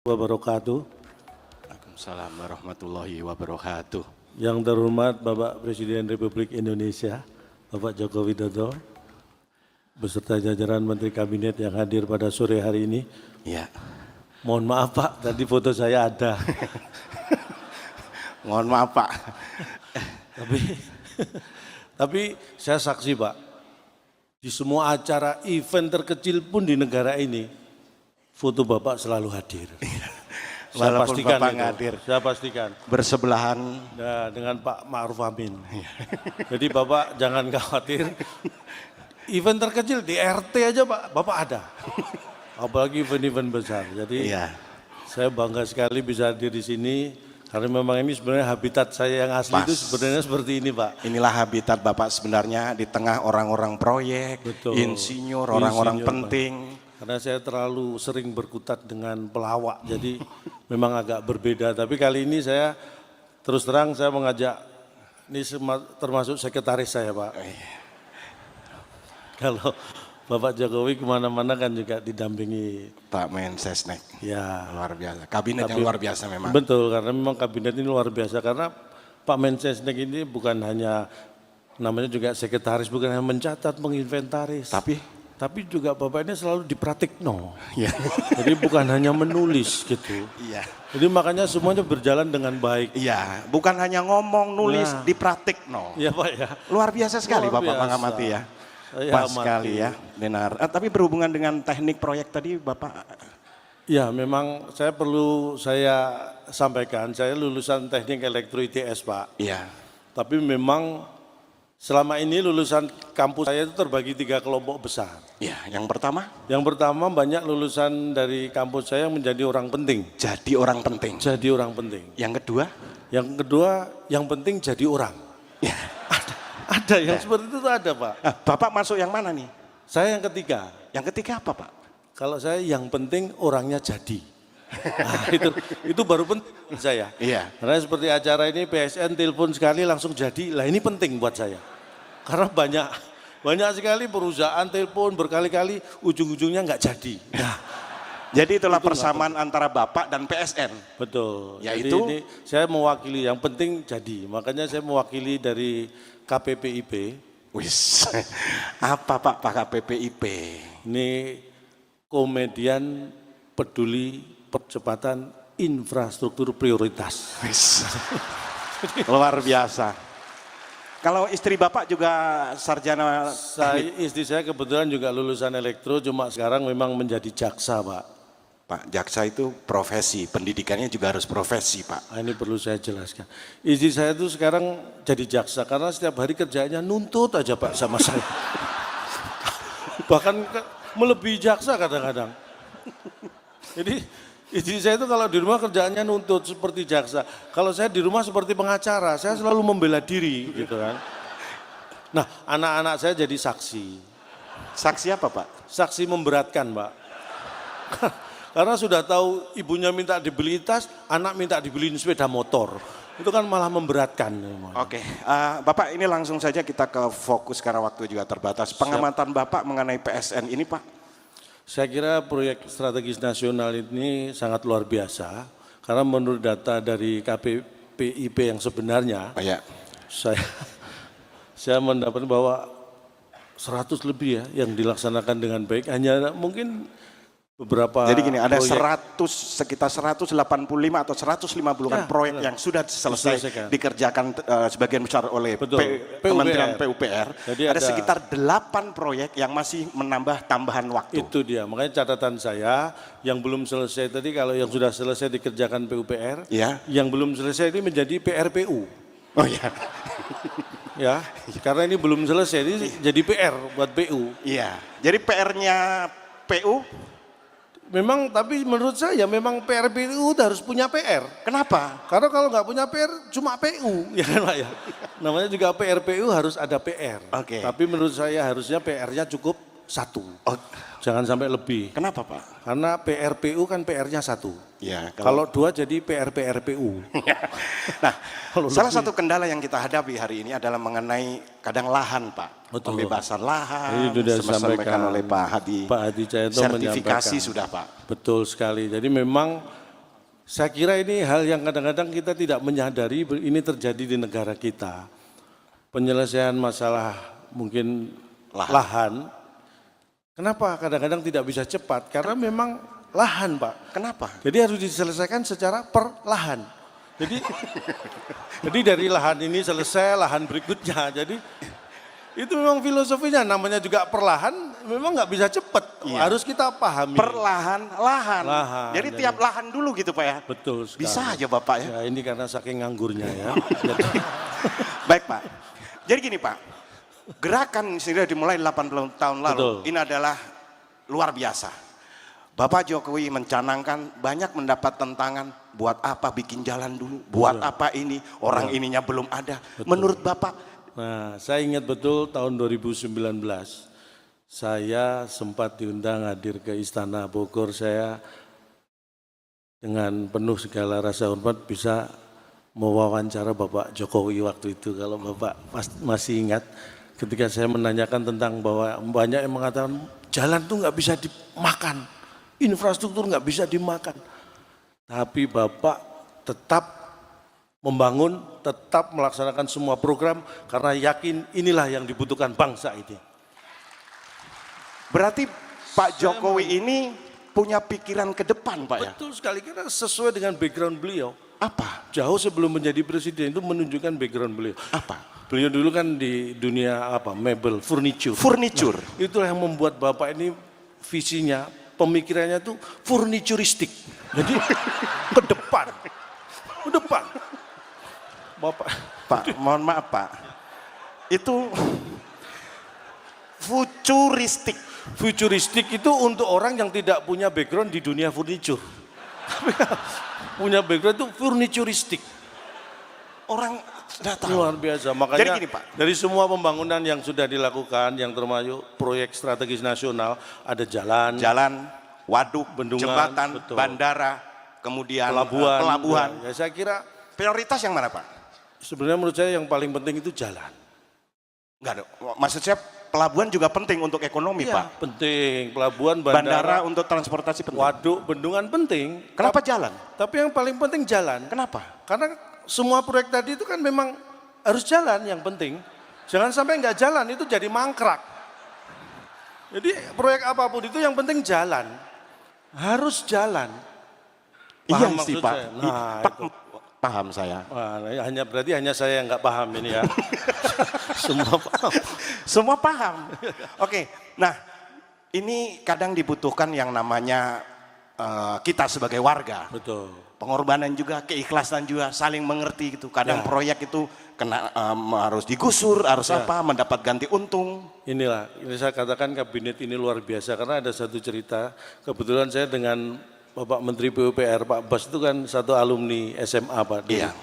Wabarakatuh. Waalaikumsalam warahmatullahi wabarakatuh. Yang terhormat Bapak Presiden Republik Indonesia, Bapak Joko Widodo, beserta jajaran Menteri Kabinet yang hadir pada sore hari ini. Ya. Mohon maaf Pak, tadi foto saya ada. Mohon maaf Pak. Tapi saya saksi Pak, di semua acara event terkecil pun di negara ini, foto Bapak selalu hadir. Saya Walaupun pastikan Bapak itu, hadir. saya pastikan. Bersebelahan. Nah, dengan Pak Ma'ruf Amin. Jadi Bapak jangan khawatir. Event terkecil di RT aja Pak, Bapak ada. Apalagi event-event besar. Jadi Iya. saya bangga sekali bisa hadir di sini. Karena memang ini sebenarnya habitat saya yang asli itu sebenarnya seperti ini Pak. Inilah habitat Bapak sebenarnya di tengah orang-orang proyek, Betul. insinyur, orang-orang Insinyur, penting. Karena saya terlalu sering berkutat dengan pelawak, jadi memang agak berbeda. Tapi kali ini saya terus terang saya mengajak, ini termasuk sekretaris saya Pak. Kalau Bapak Jokowi kemana-mana kan juga didampingi Pak Mensesnek. ya. Luar biasa. Kabinet yang luar biasa memang. Betul, karena memang kabinet ini luar biasa. Karena Pak Mensesnek ini bukan hanya, namanya juga sekretaris, bukan hanya mencatat, menginventaris. Tapi juga Bapak ini selalu dipraktikno. Iya. Jadi bukan hanya menulis gitu. Iya. Jadi makanya semuanya berjalan dengan baik. Iya, bukan hanya ngomong, nulis, Nah. dipraktik no. Iya Pak ya. Luar biasa sekali Luar Bapak biasa. mengamati ya. Saya Pas amati. sekali ya, benar. Tapi berhubungan dengan teknik proyek tadi Bapak. Ya memang saya sampaikan, saya lulusan teknik elektro ITS Pak. Iya. Tapi memang selama ini lulusan kampus saya itu terbagi 3 kelompok besar. Iya, yang pertama. Yang pertama banyak lulusan dari kampus saya yang menjadi orang penting. Jadi orang penting. Jadi orang penting. Yang kedua. Yang kedua yang penting jadi orang. Ya. Ada yang seperti itu tuh ada Pak. Bapak masuk yang mana nih? Saya yang ketiga. Yang ketiga apa Pak? Kalau saya yang penting orangnya jadi. Nah, itu baru penting buat saya. Iya. Karena seperti acara ini PSN telepon sekali langsung jadi. Lah ini penting buat saya. Karena banyak sekali perusahaan telepon berkali-kali ujung-ujungnya nggak jadi. Nah, Jadi itulah persamaan antara Bapak dan PSN. betul. Yaitu? Jadi ini saya mewakili yang penting jadi. Makanya saya mewakili dari KPPIP. Wis. Apa Pak KPPIP? Ini komedian peduli percepatan infrastruktur prioritas. Wis. Luar biasa. Kalau istri Bapak juga sarjana. Istri saya kebetulan juga lulusan elektro, cuma sekarang memang menjadi jaksa Pak. Pak, jaksa itu profesi, pendidikannya juga harus profesi Pak. Nah, ini perlu saya jelaskan. Istri saya itu sekarang jadi jaksa karena setiap hari kerjanya nuntut aja Pak sama saya. Bahkan melebihi jaksa kadang-kadang. Jadi istri saya itu kalau di rumah kerjaannya nuntut seperti jaksa. Kalau saya di rumah seperti pengacara, saya selalu membela diri gitu kan. Nah, anak-anak saya jadi saksi. Saksi apa Pak? Saksi memberatkan Pak. Karena sudah tahu ibunya minta dibeli tas, anak minta dibeliin sepeda motor. Itu kan malah memberatkan. Oke, Bapak ini langsung saja kita ke fokus karena waktu juga terbatas. Pengamatan Bapak mengenai PSN ini Pak? Saya kira proyek strategis nasional ini sangat luar biasa. Karena menurut data dari KPPIP yang sebenarnya, Ya. saya mendapat bahwa 100 lebih ya yang dilaksanakan dengan baik. Hanya mungkin beberapa. Jadi gini, ada proyek, sekitar 185 atau 150-an proyek yang sudah selesai diselesaikan. dikerjakan sebagian besar oleh Betul. Kementerian PUPR. Jadi ada ada sekitar 8 proyek yang masih menambah tambahan waktu. Itu dia, makanya catatan saya yang belum selesai tadi, kalau yang sudah selesai dikerjakan PUPR, Ya. yang belum selesai ini menjadi PRPU. Oh iya. Ya, karena ini belum selesai, ini jadi PR buat PU. Iya. Jadi PR-nya PU Memang, tapi menurut saya memang PRPU harus punya PR. kenapa? Karena kalau nggak punya PR cuma PU, ya kan Pak ya. Namanya juga PRPU harus ada PR. Oke. Tapi menurut saya harusnya PR-nya cukup 1. Oh, Jangan sampai lebih. kenapa Pak? Karena PRPU kan PR-nya 1. Ya, Kalau 2 jadi PRPRPU. Nah, Kalau salah lebih. satu kendala yang kita hadapi hari ini adalah mengenai kadang lahan Pak. Betul. Pembebasan Ini lahan, sudah disampaikan oleh Pak Hadi. Pak Hadi Cahyento Sertifikasi menyampaikan. sudah Pak. Betul sekali. Jadi memang Saya kira ini hal yang kadang-kadang kita tidak menyadari ini terjadi di negara kita. Penyelesaian masalah mungkin lahan. Kenapa kadang-kadang tidak bisa cepat? Karena memang lahan, Pak. Kenapa? Jadi harus diselesaikan secara perlahan. Jadi dari lahan ini selesai, lahan berikutnya. Jadi itu memang filosofinya, namanya juga perlahan, memang nggak bisa cepat. Iya. Harus kita pahami. Perlahan-lahan. Lahan, Jadi jadi- tiap lahan dulu gitu Pak ya? Betul sekali. Bisa aja Bapak ya? Ya ini karena saking nganggurnya ya. Baik Pak. Jadi gini Pak, gerakan sudah dimulai 80 tahun lalu. Betul. Ini adalah luar biasa. Bapak Jokowi mencanangkan banyak mendapat tentangan. Buat apa bikin jalan dulu? Buat apa ini? Orang ininya belum ada. Menurut Bapak? Nah, saya ingat betul tahun 2019, saya sempat diundang hadir ke Istana Bogor. Saya dengan penuh segala rasa hormat bisa mewawancara Bapak Jokowi waktu itu. Kalau Bapak masih ingat, ketika saya menanyakan tentang bahwa banyak yang mengatakan jalan tuh nggak bisa dimakan, infrastruktur nggak bisa dimakan. Tapi Bapak tetap membangun, tetap melaksanakan semua program karena yakin inilah yang dibutuhkan bangsa ini. Berarti Pak Jokowi ini punya pikiran ke depan Pak ya? Betul sekali, karena sesuai dengan background beliau. Apa? Jauh sebelum menjadi presiden itu menunjukkan background beliau. Apa? Beliau dulu kan di dunia mebel, furniture. Furniture. Nah, itulah yang membuat Bapak ini visinya, pemikirannya tuh furnituristik. Jadi ke depan. Ke depan. Bapak. Pak, mohon maaf Pak. Itu futuristik. Futuristik itu untuk orang yang tidak punya background di dunia furniture. Tapi punya background itu furnituristik. Orang sudah tahu. Luar biasa. Makanya Jadi gini, Pak. dari semua pembangunan yang sudah dilakukan, yang termasuk proyek strategis nasional, ada jalan, Waduk, Bendungan, jembatan, betul. bandara, kemudian pelabuhan. Ya, saya kira Prioritas yang mana Pak? sebenarnya menurut saya yang paling penting itu jalan. Enggak dong. Maksud saya pelabuhan juga penting untuk ekonomi Iya, Pak. penting. Pelabuhan, Bandara untuk transportasi penting. waduk, bendungan penting. Kenapa jalan? Tapi yang paling penting jalan. Kenapa? Karena semua proyek tadi itu kan memang harus jalan yang penting. Jangan sampai nggak jalan itu jadi mangkrak. Jadi proyek apapun itu yang penting jalan. Harus jalan. Iya Paham sih maksud Pak. saya? Nah, Pak, itu. paham saya. Wah, berarti hanya saya yang nggak paham ini ya. Semua paham. Semua paham. Oke, nah ini kadang dibutuhkan yang namanya kita sebagai warga. Betul. Pengorbanan juga, keikhlasan juga, saling mengerti gitu. Kadang Ya. proyek itu kena harus digusur, harus apa, mendapat ganti untung. Inilah, ini saya katakan kabinet ini luar biasa karena ada satu cerita. Kebetulan saya dengan Bapak Menteri PUPR, Pak Bas itu kan satu alumni SMA Pak. Dulu. Iya.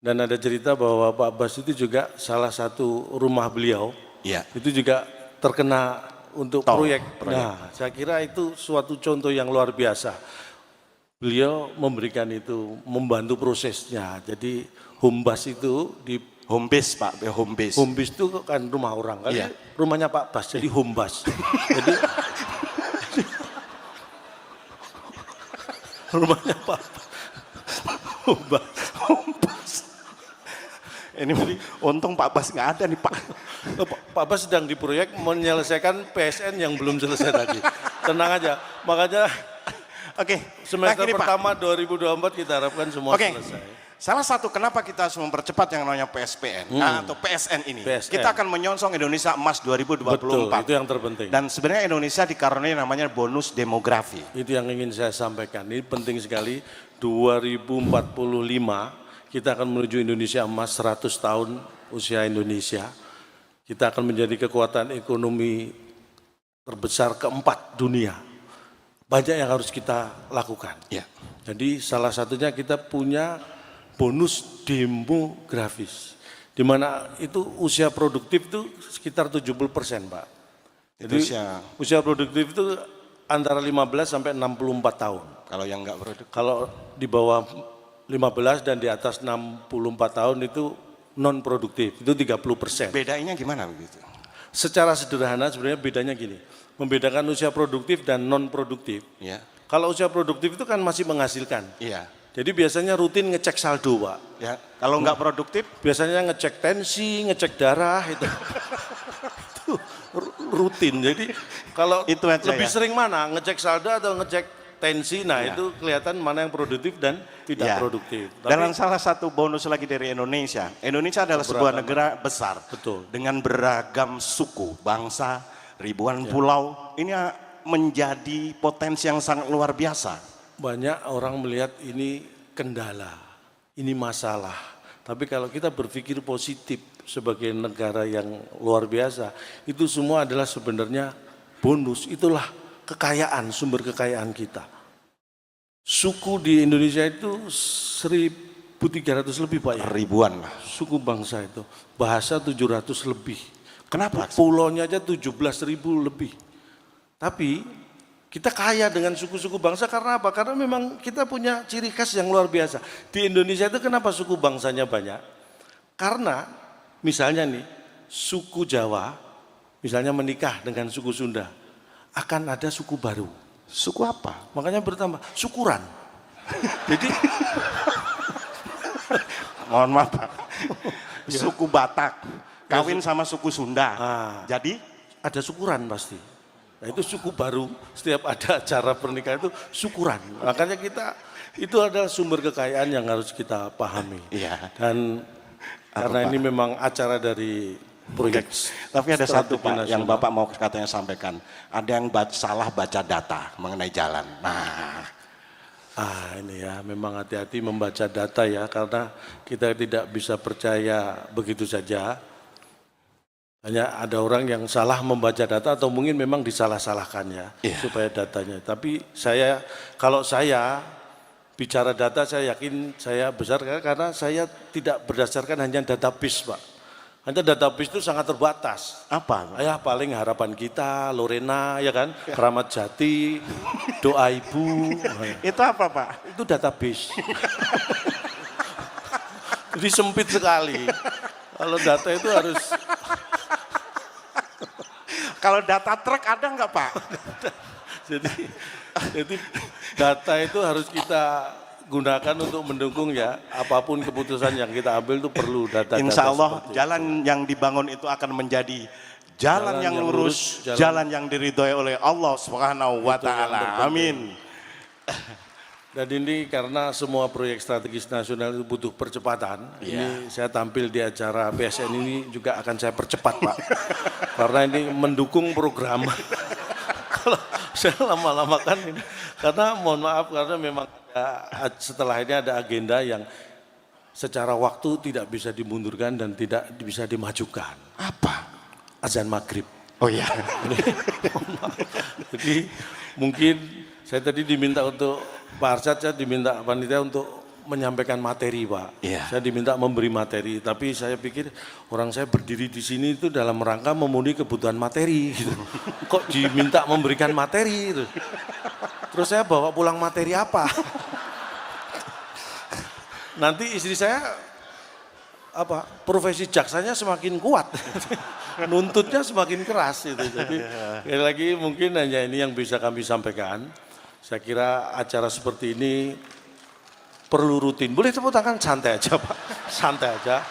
Dan ada cerita bahwa Pak Bas itu juga salah satu rumah beliau, Iya. itu juga terkena untuk Tahu, proyek. proyek. Nah, saya kira itu suatu contoh yang luar biasa. Beliau memberikan itu, membantu prosesnya. Jadi Humbas itu di Home base Pak, home base. Humbis itu kan rumah orang, kan Iya. rumahnya Pak Bas, jadi Humbas. Jadi rumahnya Pak Bas. Humbas. Ini untung Pak Bas nggak ada nih Pak. Pak Bas sedang di proyek menyelesaikan PSN yang belum selesai tadi. Tenang aja, makanya Oke, semester gini, Pak. pertama 2024 kita harapkan semua Oke, selesai. salah satu kenapa kita harus mempercepat yang namanya PSPN atau PSN ini. PSN. Kita akan menyongsong Indonesia Emas 2024. Betul, itu yang terpenting. Dan sebenarnya Indonesia dikaruniai namanya bonus demografi. Itu yang ingin saya sampaikan. Ini penting sekali. 2045 kita akan menuju Indonesia Emas 100 tahun usia Indonesia. Kita akan menjadi kekuatan ekonomi terbesar keempat dunia. Banyak yang harus kita lakukan. Ya. Jadi salah satunya kita punya bonus demografis. Di mana itu usia produktif itu sekitar 70%, Pak. Jadi usia produktif itu antara 15 sampai 64 tahun. Kalau yang enggak produktif. Kalau di bawah 15 dan di atas 64 tahun itu non produktif, itu 30%. Bedanya gimana begitu? Secara sederhana sebenarnya bedanya gini, membedakan usia produktif dan non produktif. Ya. Kalau usia produktif itu kan masih menghasilkan. Iya. Jadi biasanya rutin ngecek saldo, Pak. Ya, kalau nggak produktif, Biasanya ngecek tensi, ngecek darah itu. Itu rutin. Jadi kalau Itu aja lebih ya? sering mana? Ngecek saldo atau ngecek tensi? Nah, Ya. itu kelihatan mana yang produktif dan tidak ya. produktif. Dan salah satu bonus lagi dari Indonesia, Indonesia adalah sebuah negara besar. Betul. Dengan beragam suku, bangsa, ribuan Ya. pulau, ini menjadi potensi yang sangat luar biasa. Banyak orang melihat ini kendala, ini masalah. Tapi kalau kita berpikir positif sebagai negara yang luar biasa, itu semua adalah sebenarnya bonus. Itulah kekayaan, sumber kekayaan kita. Suku di Indonesia itu 1.300 lebih, Pak, ya. Ribuan lah. Suku bangsa itu, bahasa 700 lebih. Kenapa? Pulaunya aja 17.000 lebih. Tapi kita kaya dengan suku-suku bangsa karena apa? Karena memang kita punya ciri khas yang luar biasa. Di Indonesia itu kenapa suku bangsanya banyak? Karena misalnya nih, suku Jawa misalnya menikah dengan suku Sunda, akan ada suku baru. Suku apa? Makanya bertambah, syukuran. Jadi Mohon maaf Pak. Suku Batak kawin sama suku Sunda. Ah. Jadi ada syukuran pasti. Nah, itu suku baru, setiap ada acara pernikahan itu syukuran. Makanya kita, itu adalah sumber kekayaan yang harus kita pahami. Iya. Dan karena ini memang acara dari proyek. Tapi ada satu strategi Pak nasional. yang Bapak mau katanya sampaikan. Ada yang salah baca data mengenai jalan. Nah, ini ya, memang hati-hati membaca data ya, karena kita tidak bisa percaya begitu saja. Hanya ada orang yang salah membaca data atau mungkin memang disalah-salahkan ya, supaya datanya. Tapi kalau saya bicara data, saya yakin saya besar karena saya tidak berdasarkan hanya database, Pak. Hanya database itu sangat terbatas. apa? Ya paling harapan kita, Lorena ya kan, Keramat Jati, doa ibu. Itu apa Pak? Itu database. Jadi sempit sekali. Kalau data itu harus Kalau data truk ada nggak Pak? jadi data itu harus kita gunakan untuk mendukung ya, apapun keputusan yang kita ambil itu perlu data-data. Insya Allah seperti jalan yang dibangun itu akan menjadi jalan yang lurus, jalan yang diridhoi oleh Allah Subhanahu wa taala. Amin. Dan ini karena semua proyek strategis nasional itu butuh percepatan. Ini saya tampil di acara BSN ini juga akan saya percepat, Pak. Karena ini mendukung program. Kalau saya lama-lama kan ini, karena mohon maaf karena memang setelah ini ada agenda yang secara waktu tidak bisa dimundurkan dan tidak bisa dimajukan. Apa? Azan maghrib. Oh iya. Jadi mungkin saya tadi diminta untuk Pak Arsyad, saya diminta panitia untuk menyampaikan materi, Pak. Iya. Saya diminta memberi materi, tapi saya pikir orang saya berdiri di sini itu dalam rangka memenuhi kebutuhan materi. Gitu. Kok diminta memberikan materi? Gitu. Terus saya bawa pulang materi apa? Nanti istri saya profesi jaksanya semakin kuat, nuntutnya semakin keras itu. Jadi sekali lagi mungkin hanya ini yang bisa kami sampaikan. Saya kira acara seperti ini perlu rutin. Boleh tepuk tangan, santai aja Pak, santai aja.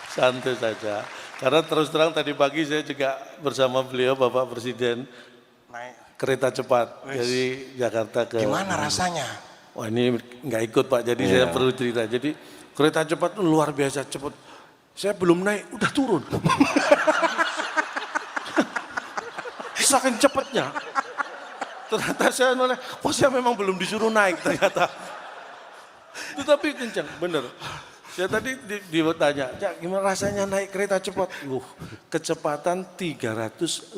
Santai saja. Karena terus terang tadi pagi saya juga bersama beliau Bapak Presiden Naik. kereta cepat dari Jakarta ke. Gimana rasanya? Wah ini nggak ikut Pak, jadi saya perlu cerita. Jadi kereta cepat itu luar biasa cepat. Saya belum naik, udah turun. Saking cepatnya. Ternyata saya noleh, saya memang belum disuruh naik ternyata. Tetapi kencang, bener. Saya tadi ditanya, Cak gimana rasanya naik kereta cepat? Kecepatan 350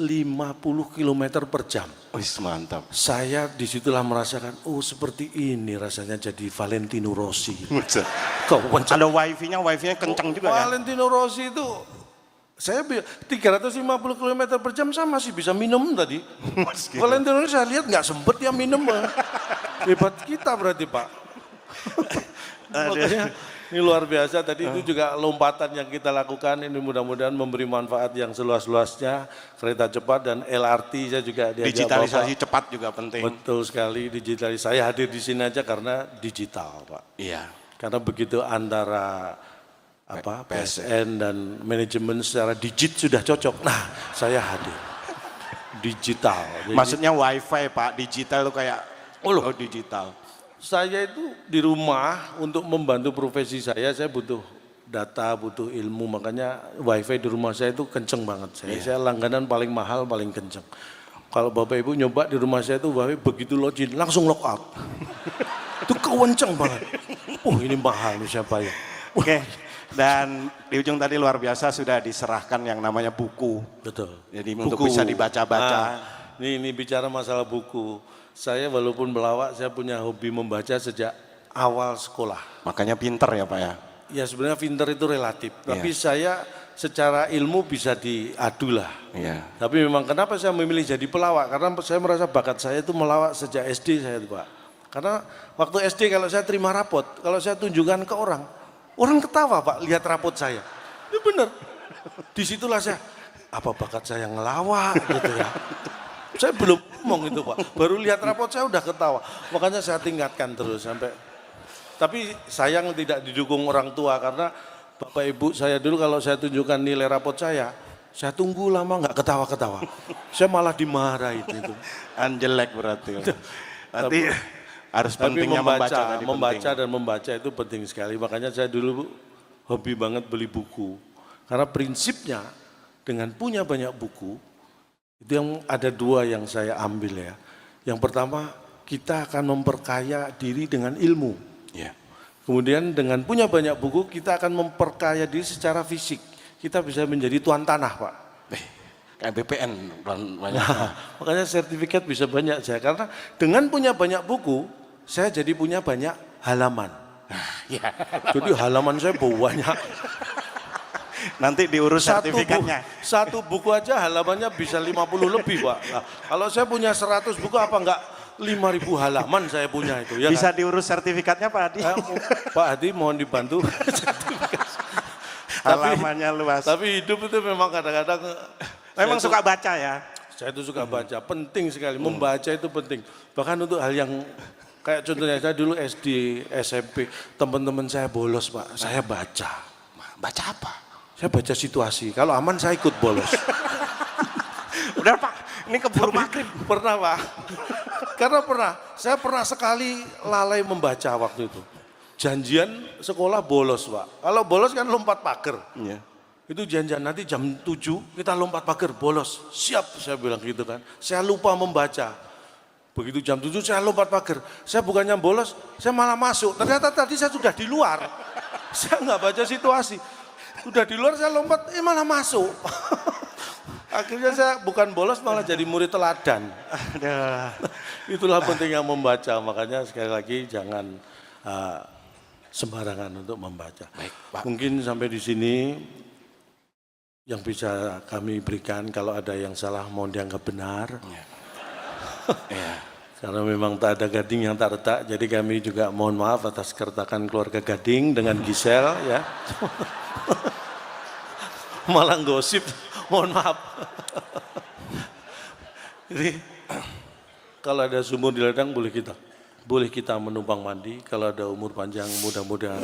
km per jam. Wis mantap. Saya disitulah merasakan, seperti ini rasanya jadi Valentino Rossi. Ada wifi-nya kencang juga ya? Valentino Rossi itu, saya 350 km per jam saya masih bisa minum tadi. Valentino Rossi saya lihat nggak sempet dia minum. Hebat kita berarti Pak. Makanya Ini luar biasa, tadi itu juga lompatan yang kita lakukan, ini mudah-mudahan memberi manfaat yang seluas-luasnya, kereta cepat dan LRT saya juga diajak Digitalisasi Bapak. cepat juga penting. Betul sekali, digitalisasi. Saya hadir di sini aja karena digital, Pak. Iya. Karena begitu antara PSN dan manajemen secara sudah cocok. Nah, saya hadir. Digital. Jadi, Maksudnya wifi Pak, digital itu kayak, oh digital. saya itu di rumah untuk membantu profesi saya butuh data, butuh ilmu, makanya wifi di rumah saya itu kenceng banget. Saya langganan paling mahal, paling kenceng. Kalau Bapak Ibu nyoba di rumah saya itu wifi begitu login langsung lock out. Itu kenceng banget. Ini mahal nih siapa ya? Oke. Dan di ujung tadi luar biasa sudah diserahkan yang namanya buku. Betul. Jadi untuk bisa dibaca-baca. Ini bicara masalah buku. Saya walaupun pelawak, saya punya hobi membaca sejak awal sekolah. Makanya pinter ya Pak ya? Ya sebenarnya pinter itu relatif, tapi saya secara ilmu bisa diadu lah. Iya. Tapi memang kenapa saya memilih jadi pelawak? Karena saya merasa bakat saya itu melawak sejak SD saya itu Pak. Karena waktu SD kalau saya terima rapot, kalau saya tunjukkan ke orang ketawa Pak lihat rapot saya. Ini bener. Disitulah saya, apa bakat saya ngelawak gitu ya. Saya belum ngomong itu Pak, baru lihat rapot saya udah ketawa. Makanya saya tingkatkan terus sampai. Tapi sayang tidak didukung orang tua karena Bapak Ibu saya dulu kalau saya tunjukkan nilai rapot saya tunggu lama nggak ketawa-ketawa. Saya malah dimarahi itu. Anjelek berarti. Nanti harus pentingnya membaca dan membaca itu penting sekali. Makanya saya dulu hobi banget beli buku. Karena prinsipnya dengan punya banyak buku, itu yang ada dua yang saya ambil ya. Yang pertama, kita akan memperkaya diri dengan ilmu. Ya. Kemudian dengan punya banyak buku, kita akan memperkaya diri secara fisik. Kita bisa menjadi tuan tanah Pak. Kayak BPN banyak. Makanya sertifikat bisa banyak saya. Karena dengan punya banyak buku, saya jadi punya banyak halaman. Ya. Jadi halaman saya banyak. Nanti diurus sertifikatnya. Satu buku aja halamannya bisa 50 lebih Pak. Nah, kalau saya punya 100 buku apa enggak 5.000 halaman saya punya itu. Ya bisa kan? diurus sertifikatnya Pak Hadi. Pak Hadi mohon dibantu. Halamannya luas. Tapi hidup itu memang kadang-kadang. Memang suka baca ya? Saya itu suka baca, penting sekali. Membaca itu penting. Bahkan untuk hal yang kayak contohnya saya dulu SD, SMP, teman-teman saya bolos Pak, saya baca. Baca apa? Saya baca situasi, kalau aman saya ikut bolos. Udah Pak, ini keburu maghrib. Pernah Pak, karena saya pernah sekali lalai membaca waktu itu. Janjian sekolah bolos Pak, kalau bolos kan lompat pagar. Iya. Itu janjian nanti jam 7 kita lompat pagar bolos, siap saya bilang gitu kan. Saya lupa membaca, begitu jam 7 saya lompat pagar, saya bukannya bolos, saya malah masuk. Ternyata tadi saya sudah di luar, saya nggak baca situasi. Udah di luar saya lompat, malah masuk. Akhirnya saya bukan bolos malah jadi murid teladan. Itulah pentingnya membaca, makanya sekali lagi jangan sembarangan untuk membaca. Baik, Pak. Mungkin sampai di sini yang bisa kami berikan, kalau ada yang salah mohon dianggap benar. Ya. Karena memang tak ada gading yang tak retak, jadi kami juga mohon maaf atas keretakan keluarga Gading dengan Gisel ya. Malah gosip, mohon maaf. Jadi kalau ada sumur di ladang boleh kita menumpang mandi, kalau ada umur panjang mudah-mudahan